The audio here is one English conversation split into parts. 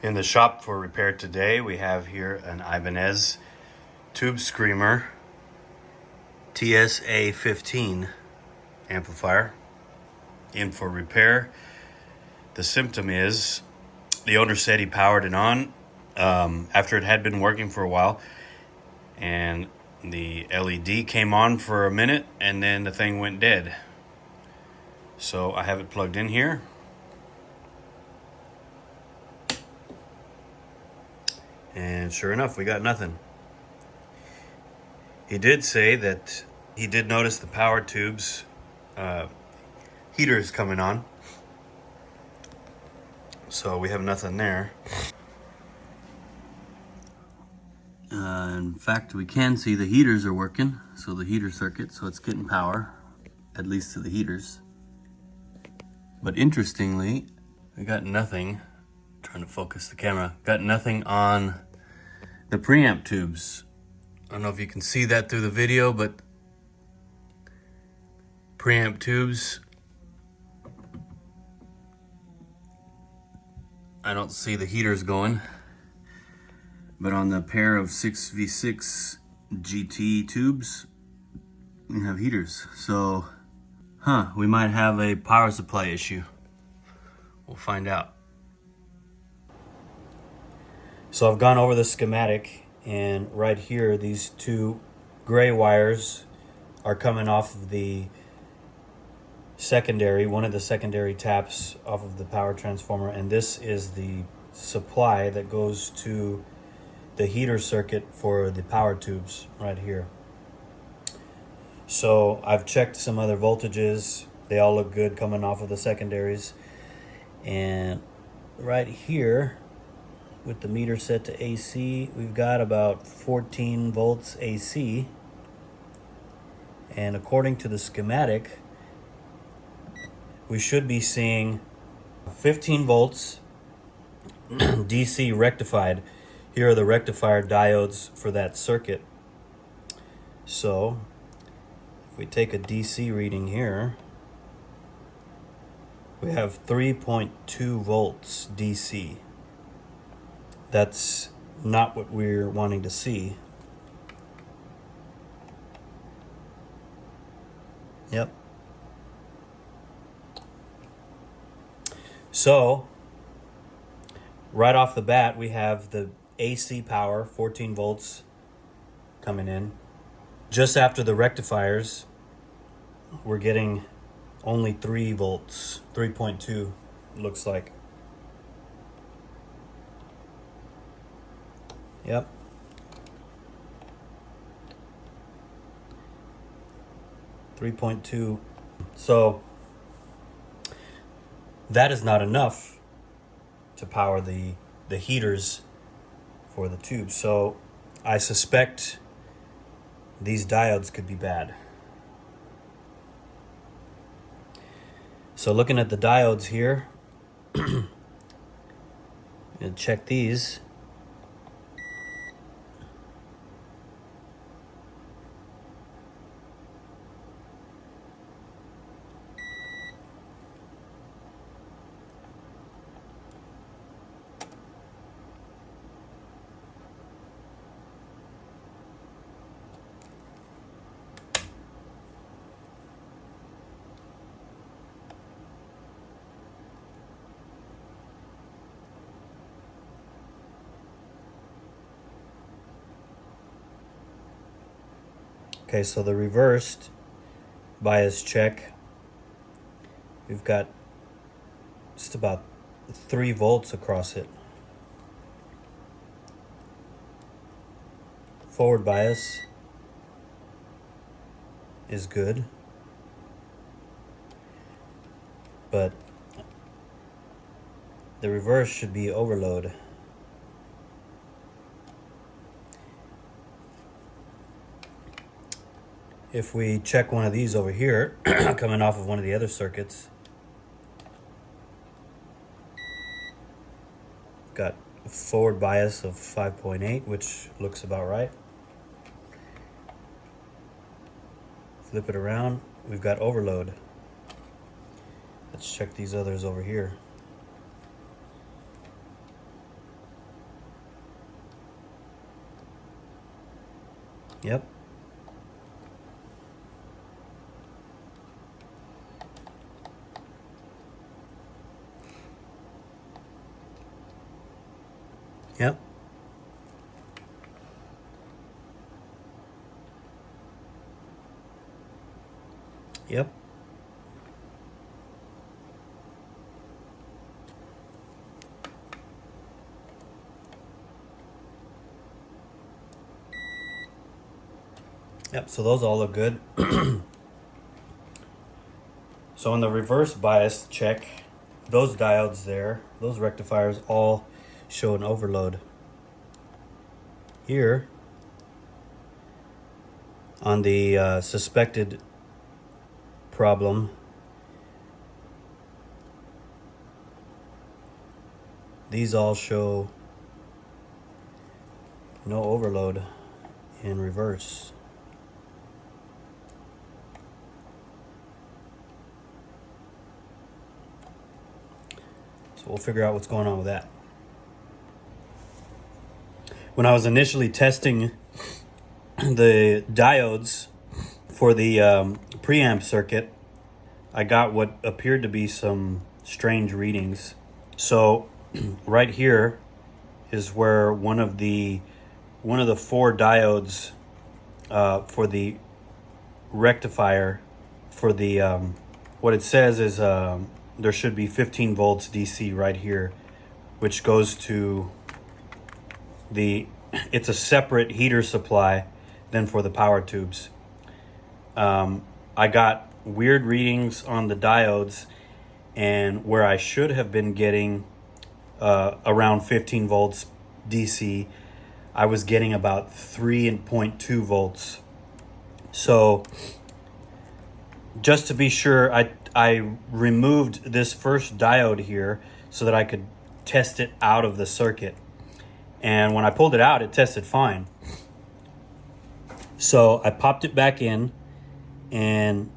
In the shop for repair today, we have here an Ibanez Tube Screamer TSA15 amplifier in for repair. The symptom is the owner said he powered it on after it had been working for a while, and the LED came on for a minute and then the thing went dead. So I have it plugged in here. And sure enough, we got nothing. He did say that he did notice the power tubes heaters coming on. So we have nothing there. In fact, we can see the heaters are working. So the heater circuit, so it's getting power, at least to the heaters. But interestingly, we got nothing. Trying to focus the camera. Got nothing on the preamp tubes. I don't know if you can see that through the video, but preamp tubes, I don't see the heaters going. But on the pair of 6v6 GT tubes, we have heaters. So, we might have a power supply issue. We'll find out. So I've gone over the schematic, and right here, these two gray wires are coming off of the secondary, one of the secondary taps off of the power transformer, and this is the supply that goes to the heater circuit for the power tubes right here. So I've checked some other voltages. They all look good coming off of the secondaries. And right here, with the meter set to AC, we've got about 14 volts AC. And according to the schematic, we should be seeing 15 volts DC rectified. Here are the rectifier diodes for that circuit. So if we take a DC reading here, we have 3.2 volts DC. That's not what we're wanting to see. Yep. So, right off the bat, we have the AC power, 14 volts coming in. Just after the rectifiers, we're getting only 3 volts, 3.2 looks like. Yep. .2. So that is not enough to power the heaters for the tube. So I suspect these diodes could be bad. So looking at the diodes here, and check these. Okay, so the reversed bias check, we've got just about 3 volts across it. Forward bias is good, but the reverse should be overload. If we check one of these over here, coming off of one of the other circuits, got a forward bias of 5.8, which looks about right. Flip it around, we've got overload. Let's check these others over here. Yep. Yep. Yep. Yep, so those all look good. So on the reverse bias check, those diodes there, those rectifiers all show an overload. Here, on the suspected problem, these all show no overload in reverse. So we'll figure out what's going on with that. When I was initially testing the diodes for the preamp circuit, I got what appeared to be some strange readings. So right here is where one of the 4 diodes for the rectifier for the what it says is there should be 15 volts DC right here, which goes to it's a separate heater supply than for the power tubes. I got weird readings on the diodes, and where I should have been getting around 15 volts DC, I was getting about 3.2 volts. So just to be sure, I removed this first diode here so that I could test it out of the circuit. And when I pulled it out, it tested fine. So I popped it back in and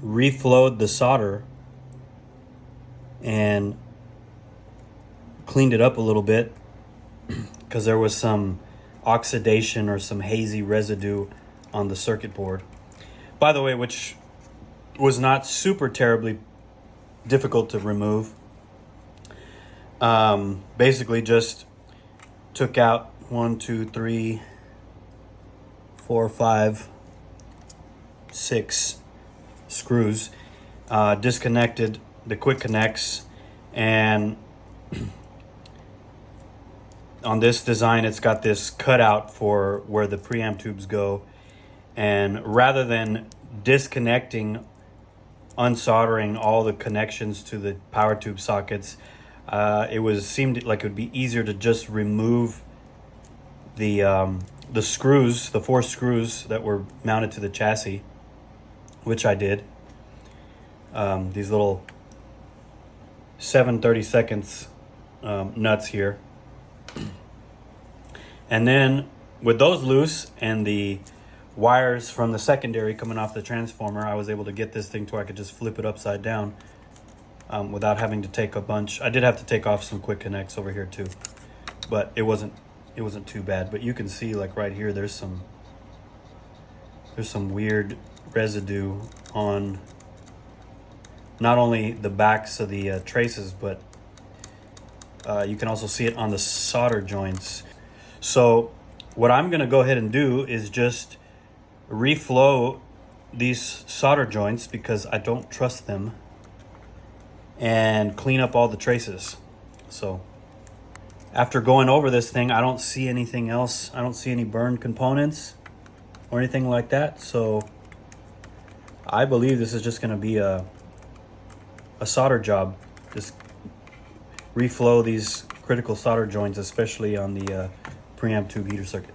reflowed the solder and cleaned it up a little bit because there was some oxidation or some hazy residue on the circuit board. By the way, which was not super terribly difficult to remove. Basically just took out 1, 2, 3, 4, 5, 6 screws, disconnected the quick connects, and on this design it's got this cutout for where the preamp tubes go, and rather than disconnecting, unsoldering all the connections to the power tube sockets, seemed like it would be easier to just remove the screws, the 4 screws that were mounted to the chassis, which I did. These little 7/32 nuts here. And then with those loose and the wires from the secondary coming off the transformer, I was able to get this thing to where I could just flip it upside down without having to take a bunch. I did have to take off some quick connects over here too, but it wasn't too bad. But you can see, like right here, there's some weird residue on not only the backs of the traces, but you can also see it on the solder joints. So what I'm going to go ahead and do is just reflow these solder joints because I don't trust them, and clean up all the traces. So after going over this thing, I don't see anything else. I don't see any burned components or anything like that. So I believe this is just going to be a solder job. Just reflow these critical solder joints, especially on the preamp tube heater circuit.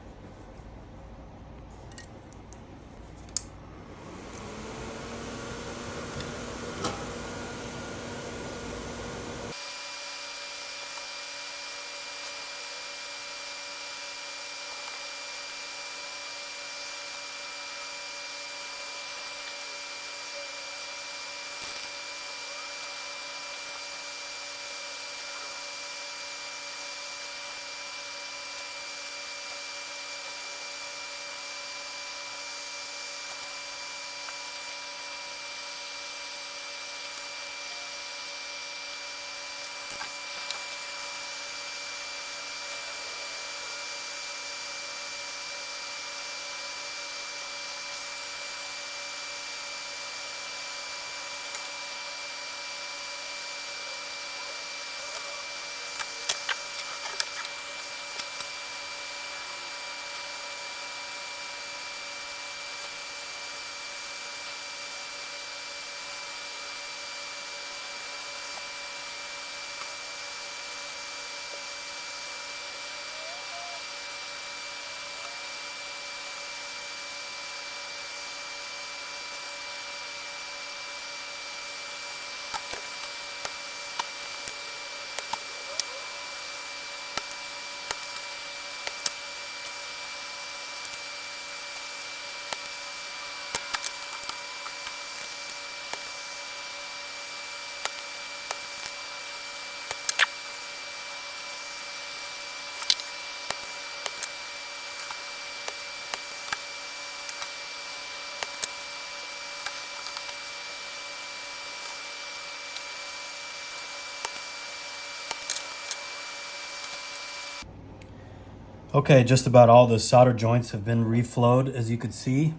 Okay, just about all the solder joints have been reflowed, as you could see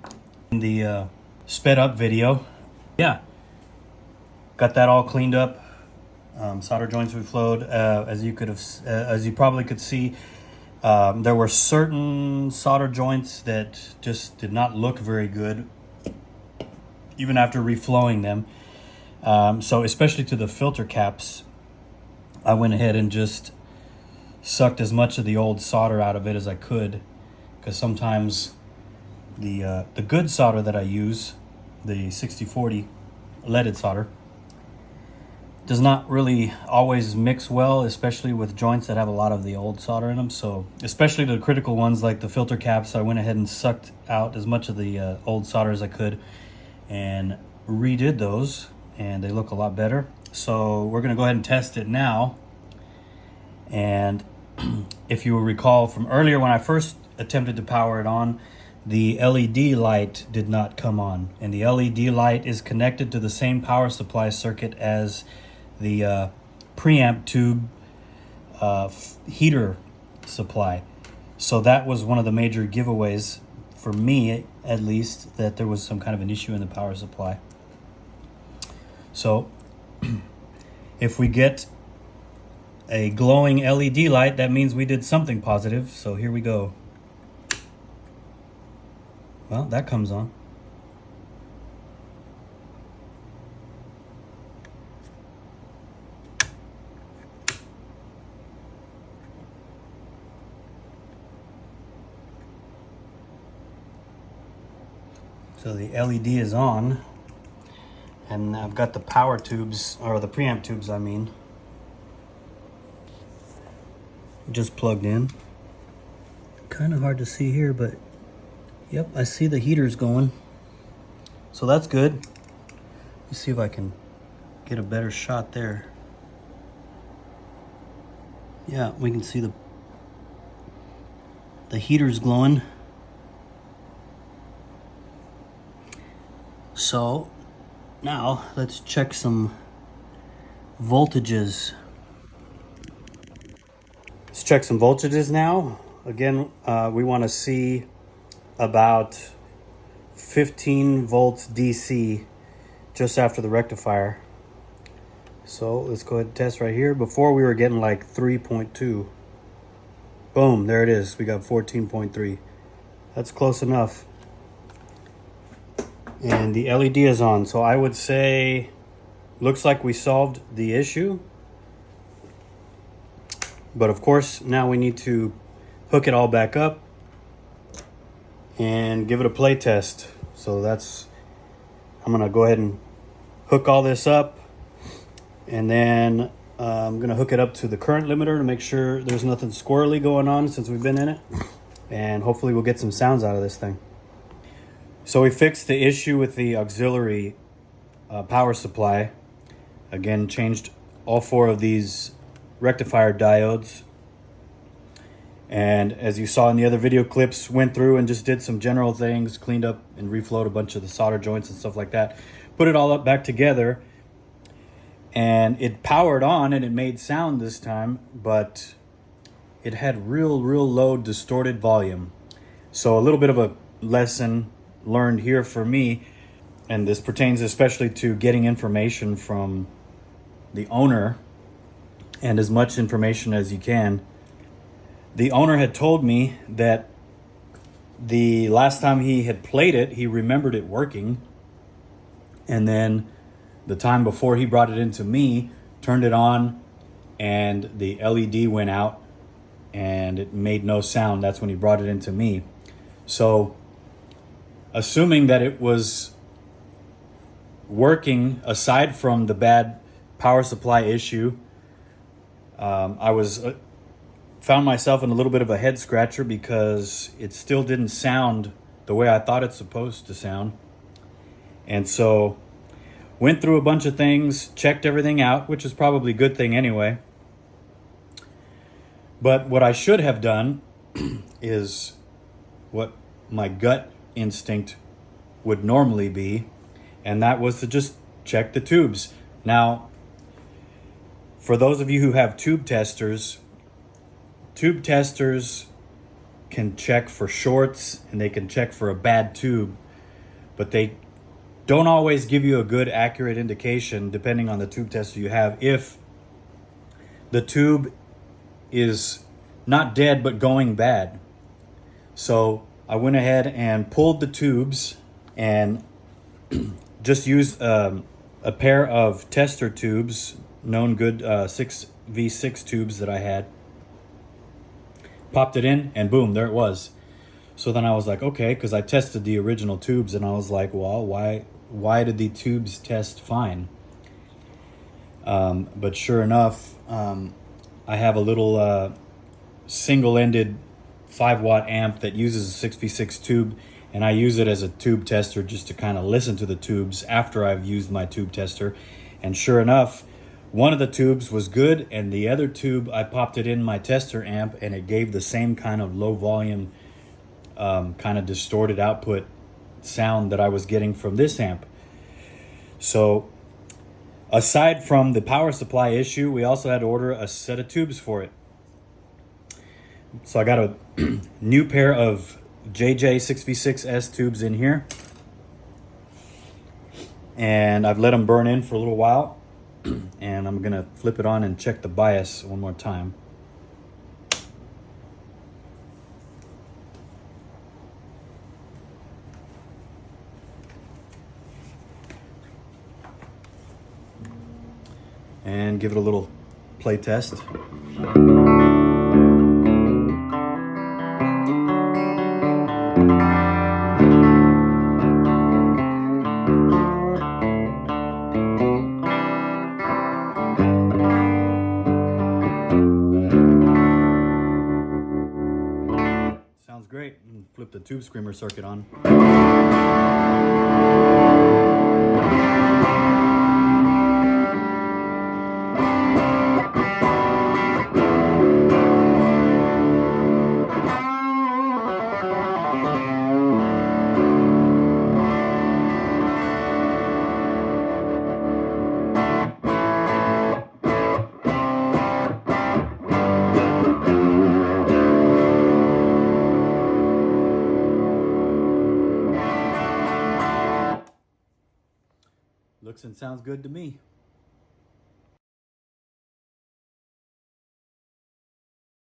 in the sped up video. Yeah, got that all cleaned up. Solder joints reflowed. As you probably could see, there were certain solder joints that just did not look very good, even after reflowing them. So especially to the filter caps, I went ahead and just sucked as much of the old solder out of it as I could, because sometimes the good solder that I use, the 6040 leaded solder, does not really always mix well, especially with joints that have a lot of the old solder in them. So especially the critical ones like the filter caps, I went ahead and sucked out as much of the old solder as I could and redid those, and they look a lot better. So we're gonna go ahead and test it now. And if you will recall from earlier, when I first attempted to power it on, the LED light did not come on. And the LED light is connected to the same power supply circuit as the preamp tube heater supply. So that was one of the major giveaways, for me at least, that there was some kind of an issue in the power supply. So if we get a glowing LED light, that means we did something positive. So here we go. Well, that comes on. So the LED is on, and I've got the power tubes, or the preamp tubes I mean, just plugged in. Kind of hard to see here, but yep, I see the heaters going. So that's good. Let's see if I can get a better shot there. Yeah, we can see the heaters glowing. So now let's check some voltages. Let's check some voltages now. Again, we want to see about 15 volts DC just after the rectifier. So let's go ahead and test right here. Before we were getting like 3.2. Boom, there it is. We got 14.3. That's close enough. And the LED is on. So I would say, looks like we solved the issue. But of course, now we need to hook it all back up and give it a play test. So I'm gonna go ahead and hook all this up, and then I'm gonna hook it up to the current limiter to make sure there's nothing squirrely going on since we've been in it, and hopefully we'll get some sounds out of this thing. So we fixed the issue with the auxiliary power supply. Again, changed all 4 of these rectifier diodes. And as you saw in the other video clips, went through and just did some general things, cleaned up and reflowed a bunch of the solder joints and stuff like that. Put it all up back together, and it powered on and it made sound this time, but it had real low distorted volume. So a little bit of a lesson learned here for me, and this pertains especially to getting information from the owner, and as much information as you can. The owner had told me that the last time he had played it, he remembered it working, and then the time before he brought it into me, turned it on, and the LED went out and it made no sound. That's when he brought it into me. So assuming that it was working aside from the bad power supply issue, I found myself in a little bit of a head scratcher, because it still didn't sound the way I thought it's supposed to sound. And so went through a bunch of things, checked everything out, which is probably a good thing anyway. But what I should have done is what my gut instinct would normally be, and that was to just check the tubes. Now, for those of you who have tube testers can check for shorts and they can check for a bad tube, but they don't always give you a good accurate indication, depending on the tube tester you have, if the tube is not dead but going bad. So I went ahead and pulled the tubes and just used a pair of tester tubes, known good 6v6 tubes that I had. Popped it in and boom, there it was. So then I was like, okay, because I tested the original tubes and I was like, well, why did the tubes test fine? But sure enough, I have a little single-ended 5-watt amp that uses a 6v6 tube, and I use it as a tube tester just to kind of listen to the tubes after I've used my tube tester. And sure enough, one of the tubes was good, and the other tube, I popped it in my tester amp and it gave the same kind of low volume, kind of distorted output sound that I was getting from this amp. So aside from the power supply issue, we also had to order a set of tubes for it. So I got a new pair of JJ 6v6S tubes in here, and I've let them burn in for a little while, and I'm gonna flip it on and check the bias one more time. And give it a little play test. Sounds great. Flip the tube screamer circuit on. Looks and sounds good to me.